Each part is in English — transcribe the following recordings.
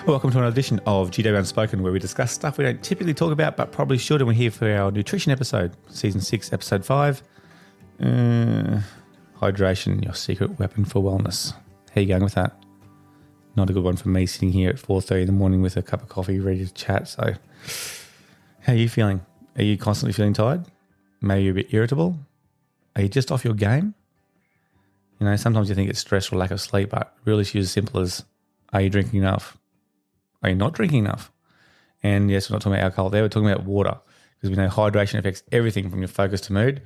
Welcome to another edition of GW Unspoken, where we discuss stuff we don't typically talk about, but probably should, and we're here for our nutrition episode, Season 6, Episode 5. Hydration, your secret weapon for wellness. How you going with that? Not a good one for me, sitting here at 4:30 in the morning with a cup of coffee ready to chat. So how are you feeling? Are you constantly feeling tired? Maybe you're a bit irritable? Are you just off your game? You know, sometimes you think it's stress or lack of sleep, but really it's as simple as, are you drinking enough? Are you not drinking enough? And yes, we're not talking about alcohol there, we're talking about water, because we know hydration affects everything from your focus to mood.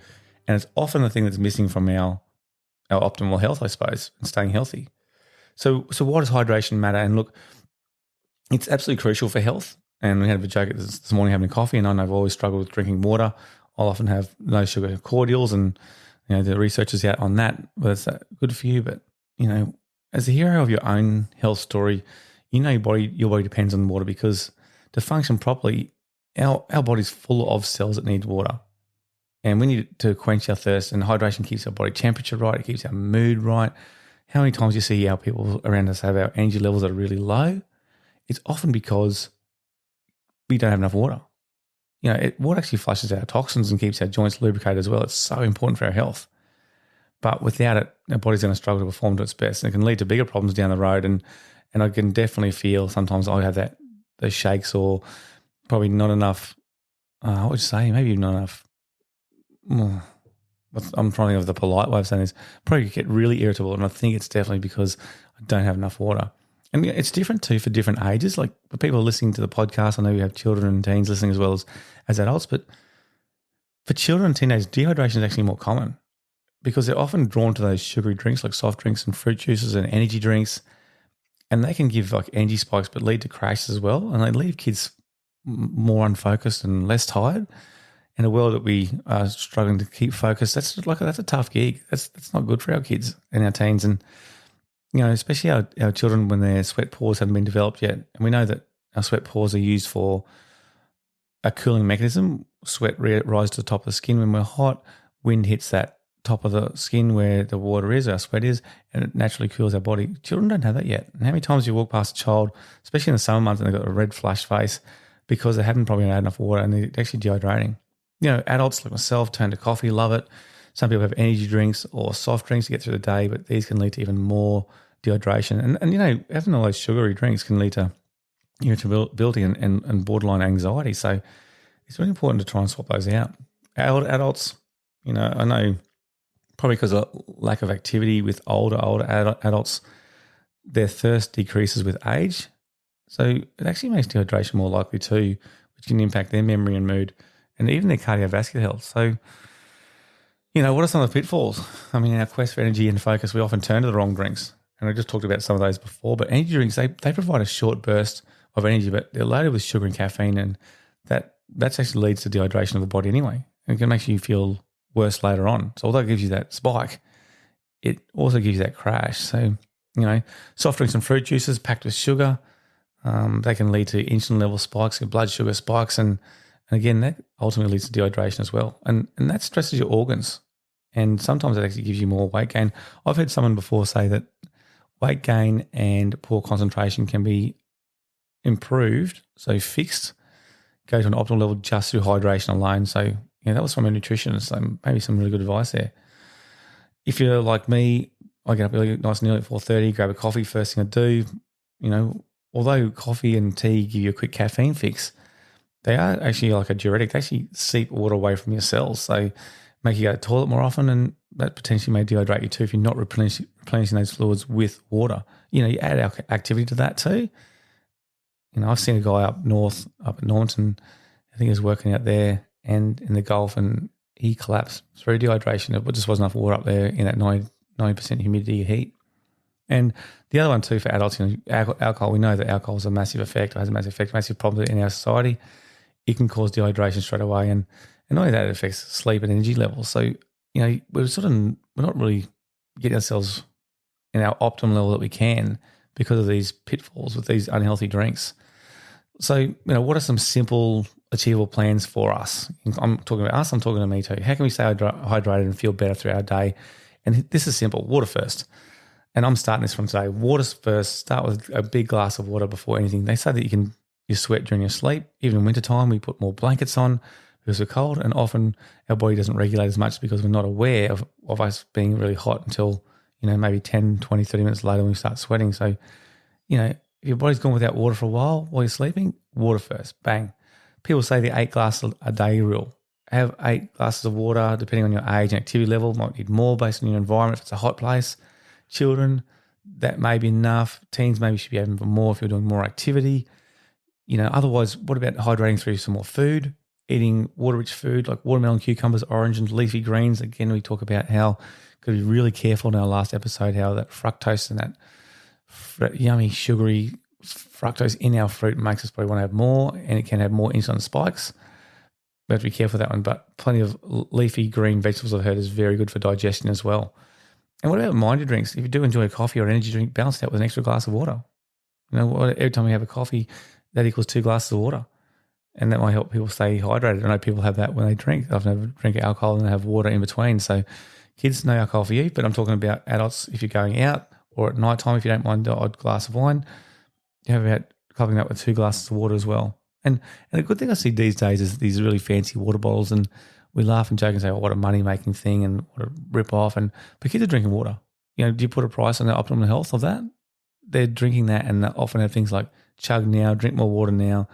And it's often the thing that's missing from our optimal health, I suppose, and staying healthy. So why does hydration matter? And look, it's absolutely crucial for health. And we had a joke this morning having coffee, and I know I've always struggled with drinking water. I'll often have no sugar cordials, and you know the research is out on that, whether it's good for you. But you know, as a hero of your own health story, you know your body depends on water, because to function properly, our body's full of cells that need water. And we need to quench our thirst, and hydration keeps our body temperature right, it keeps our mood right. How many times you see our people around us have our energy levels that are really low? It's often because we don't have enough water. You know, water actually flushes out toxins and keeps our joints lubricated as well. It's so important for our health. But without it, our body's going to struggle to perform to its best, and it can lead to bigger problems down the road. And I can definitely feel sometimes I have those shakes, or probably not enough, I would say maybe not enough. I'm trying to think of the polite way of saying this. Probably get really irritable, and I think it's definitely because I don't have enough water. And it's different too for different ages. Like for people listening to the podcast, I know we have children and teens listening as well as adults, but for children and teenagers, dehydration is actually more common because they're often drawn to those sugary drinks like soft drinks and fruit juices and energy drinks, and they can give like energy spikes but lead to crashes as well, and they leave kids more unfocused and less tired. In a world that we are struggling to keep focused, that's a tough gig. That's not good for our kids and our teens, and you know, especially our children when their sweat pores haven't been developed yet. And we know that our sweat pores are used for a cooling mechanism. Sweat rises to the top of the skin when we're hot. Wind hits that top of the skin where the water is, our sweat is, and it naturally cools our body. Children don't have that yet. And how many times you walk past a child, especially in the summer months, and they've got a red flushed face because they haven't probably had enough water and they're actually dehydrating. You know, adults like myself turn to coffee, love it. Some people have energy drinks or soft drinks to get through the day, but these can lead to even more dehydration. And you know, having all those sugary drinks can lead to irritability and borderline anxiety. So it's really important to try and swap those out. Adults, you know, I know probably because of lack of activity with older adults, their thirst decreases with age. So it actually makes dehydration more likely too, which can impact their memory and mood, and even their cardiovascular health. So, you know, what are some of the pitfalls? I mean, in our quest for energy and focus, we often turn to the wrong drinks. And I just talked about some of those before, but energy drinks, they provide a short burst of energy, but they're loaded with sugar and caffeine, and that actually leads to dehydration of the body anyway. And it can make you feel worse later on. So although it gives you that spike, it also gives you that crash. So, you know, soft drinks and fruit juices packed with sugar, they can lead to insulin level spikes and blood sugar spikes, and again, that ultimately leads to dehydration as well. And that stresses your organs. And sometimes it actually gives you more weight gain. I've heard someone before say that weight gain and poor concentration can be improved, so fixed, go to an optimal level just through hydration alone. So, you know, that was from a nutritionist, so maybe some really good advice there. If you're like me, I get up really nice and early at 4:30, grab a coffee, first thing I do. You know, although coffee and tea give you a quick caffeine fix, they are actually like a diuretic. They actually seep water away from your cells, so make you go to the toilet more often, and that potentially may dehydrate you too if you're not replenishing those fluids with water. You know, you add activity to that too. You know, I've seen a guy up north, up at Normanton, I think he was working out there and in the Gulf, and he collapsed through dehydration. There just wasn't enough water up there in that 90% humidity heat. And the other one too for adults, you know, alcohol, we know that alcohol has a massive effect, or has a massive effect, massive problem in our society. It can cause dehydration straight away, and not only that, it affects sleep and energy levels. So, you know, we're not really getting ourselves in our optimum level that we can because of these pitfalls with these unhealthy drinks. So, you know, what are some simple, achievable plans for us? I'm talking about us, I'm talking to me too. How can we stay hydrated and feel better through our day? And this is simple. Water first. And I'm starting this from today. Water's first. Start with a big glass of water before anything. They say that you sweat during your sleep. Even in wintertime, we put more blankets on because we're cold, and often our body doesn't regulate as much because we're not aware of us being really hot until, maybe 10, 20, 30 minutes later when we start sweating. So, if your body's gone without water for a while while you're sleeping, water first, bang. People say the 8 glasses a day rule. Have 8 glasses of water, depending on your age and activity level. Might need more based on your environment if it's a hot place. Children, that may be enough. Teens maybe should be having more if you're doing more activity. Otherwise, what about hydrating through some more food? Eating water-rich food like watermelon, cucumbers, oranges, leafy greens. Again, we talk about how got to be really careful in our last episode how that fructose and that yummy, sugary fructose in our fruit makes us probably want to have more, and it can have more insulin spikes. We have to be careful with that one, but plenty of leafy green vegetables I've heard is very good for digestion as well. And what about minded drinks? If you do enjoy a coffee or an energy drink, balance that with an extra glass of water. Every time we have a coffee, that equals 2 glasses of water. And that might help people stay hydrated. I know people have that when they drink. They often drink alcohol and they have water in between. So kids, no alcohol for you, but I'm talking about adults if you're going out or at night time if you don't mind the odd glass of wine. You have about coupling that with 2 glasses of water as well. And a good thing I see these days is these really fancy water bottles, and we laugh and joke and say, oh, what a money-making thing and what a rip-off. But kids are drinking water. Do you put a price on the optimum health of that? They're drinking that, and they often have things like chug now, drink more water now.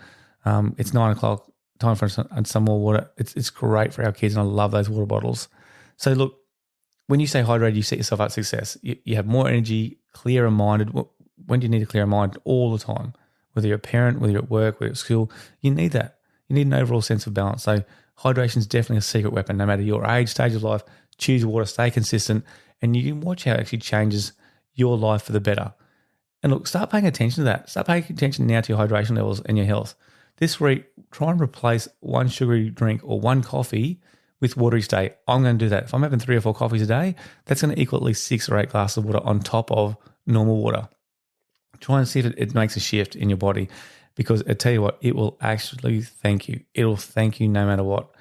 It's 9 o'clock, time for some more water. It's great for our kids, and I love those water bottles. So look, when you say hydrated, you set yourself up for success. You have more energy, clearer minded. When do you need a clearer mind? All the time. Whether you're a parent, whether you're at work, whether you're at school, you need that. You need an overall sense of balance. So hydration is definitely a secret weapon. No matter your age, stage of life, choose water, stay consistent, and you can watch how it actually changes your life for the better. And look, start paying attention to that. Start paying attention now to your hydration levels and your health. This week, try and replace one sugary drink or one coffee with water each day. I'm going to do that. If I'm having 3 or 4 coffees a day, that's going to equal at least 6 or 8 glasses of water on top of normal water. Try and see if it makes a shift in your body, because I tell you what, it will actually thank you. It will thank you no matter what.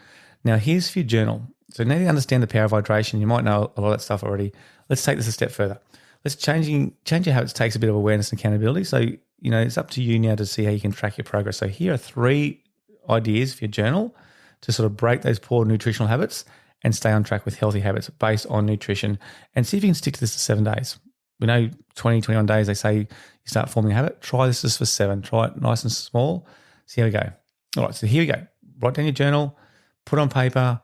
Now, here's for your journal. So now you understand the power of hydration. You might know a lot of that stuff already. Let's take this a step further. Let's change your habits takes a bit of awareness and accountability. So, it's up to you now to see how you can track your progress. So here are 3 ideas for your journal to sort of break those poor nutritional habits and stay on track with healthy habits based on nutrition, and see if you can stick to this for 7 days. We know 20, 21 days, they say you start forming a habit. Try this just for 7. Try it nice and small. See how we go. All right, so here we go. Write down your journal, put on paper,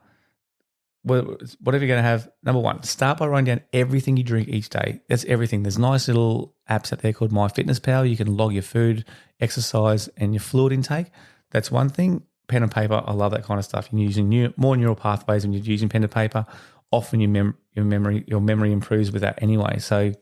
whatever you're going to have. Number 1, start by writing down everything you drink each day. That's everything. There's nice little apps out there called MyFitnessPal. You can log your food, exercise, and your fluid intake. That's one thing. Pen and paper, I love that kind of stuff. You're using more neural pathways when you're using pen and paper. Often your memory improves with that anyway. So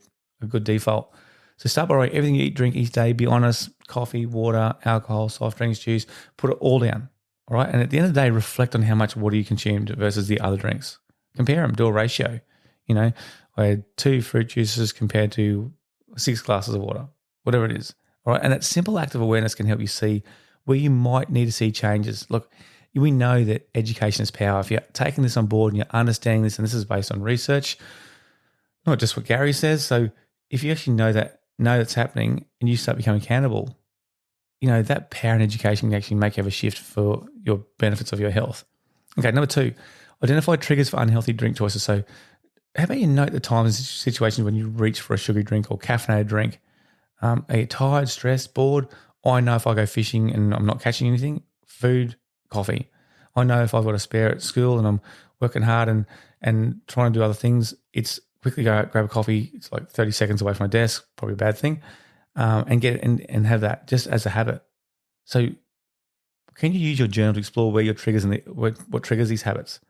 a good default. So start by writing everything you eat, drink each day. Be honest, coffee, water, alcohol, soft drinks, juice. Put it all down. All right. And at the end of the day, reflect on how much water you consumed versus the other drinks. Compare them, do a ratio. I had 2 fruit juices compared to 6 glasses of water, whatever it is. All right. And that simple act of awareness can help you see where you might need to see changes. Look, we know that education is power. If you're taking this on board and you're understanding this, and this is based on research, not just what Gary says. So if you actually know that's happening and you start becoming accountable, that power and education can actually make you have a shift for your benefits of your health. Okay, number 2, identify triggers for unhealthy drink choices. So how about you note the times and situations when you reach for a sugary drink or caffeinated drink? Are you tired, stressed, bored? I know if I go fishing and I'm not catching anything, food, coffee. I know if I've got a spare at school and I'm working hard and trying to do other things, it's quickly go out, grab a coffee. It's like 30 seconds away from my desk, probably a bad thing, and get it and have that just as a habit. So can you use your journal to explore where your triggers and what triggers these habits?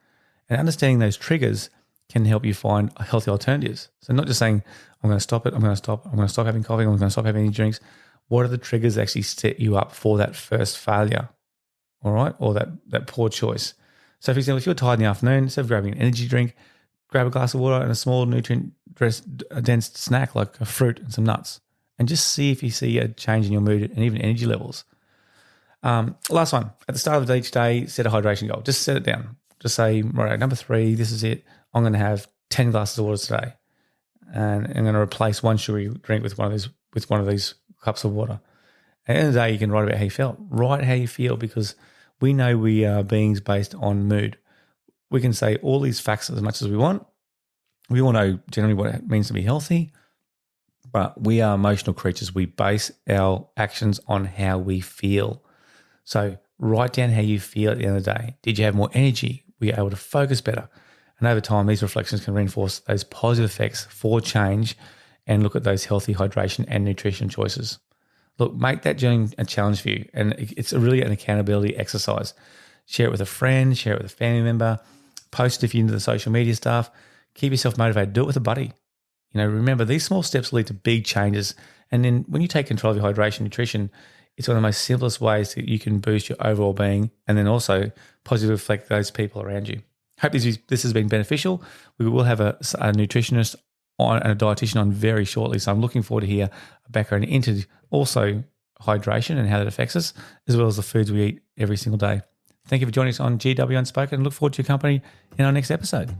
And understanding those triggers can help you find healthy alternatives. So not just saying, I'm going to stop it, I'm going to stop having coffee, I'm going to stop having any drinks. What are the triggers that actually set you up for that first failure, all right, or that poor choice? So, for example, if you're tired in the afternoon, instead of grabbing an energy drink, grab a glass of water and a small nutrient-dense snack like a fruit and some nuts, and just see if you see a change in your mood and even energy levels. Last one, at the start of each day, set a hydration goal. Just set it down. Just say, right, number 3, this is it. I'm going to have 10 glasses of water today. and I'm going to replace one sugary drink with one of these cups of water. At the end of the day, you can write about how you felt. Write how you feel, because we know we are beings based on mood. We can say all these facts as much as we want. We all know generally what it means to be healthy, but we are emotional creatures. We base our actions on how we feel. So write down how you feel at the end of the day. Did you have more energy? Were you able to focus better? And over time, these reflections can reinforce those positive effects for change and look at those healthy hydration and nutrition choices. Look, make that journey a challenge for you. And it's really an accountability exercise. Share it with a friend, share it with a family member, post if you're into the social media stuff. Keep yourself motivated. Do it with a buddy. Remember, these small steps lead to big changes. And then when you take control of your hydration and nutrition, it's one of the most simplest ways that you can boost your overall being and then also positively affect those people around you. Hope this has been beneficial. We will have a nutritionist and a dietitian on very shortly. So I'm looking forward to hear a background into also hydration and how that affects us, as well as the foods we eat every single day. Thank you for joining us on GW Unspoken. Look forward to your company in our next episode.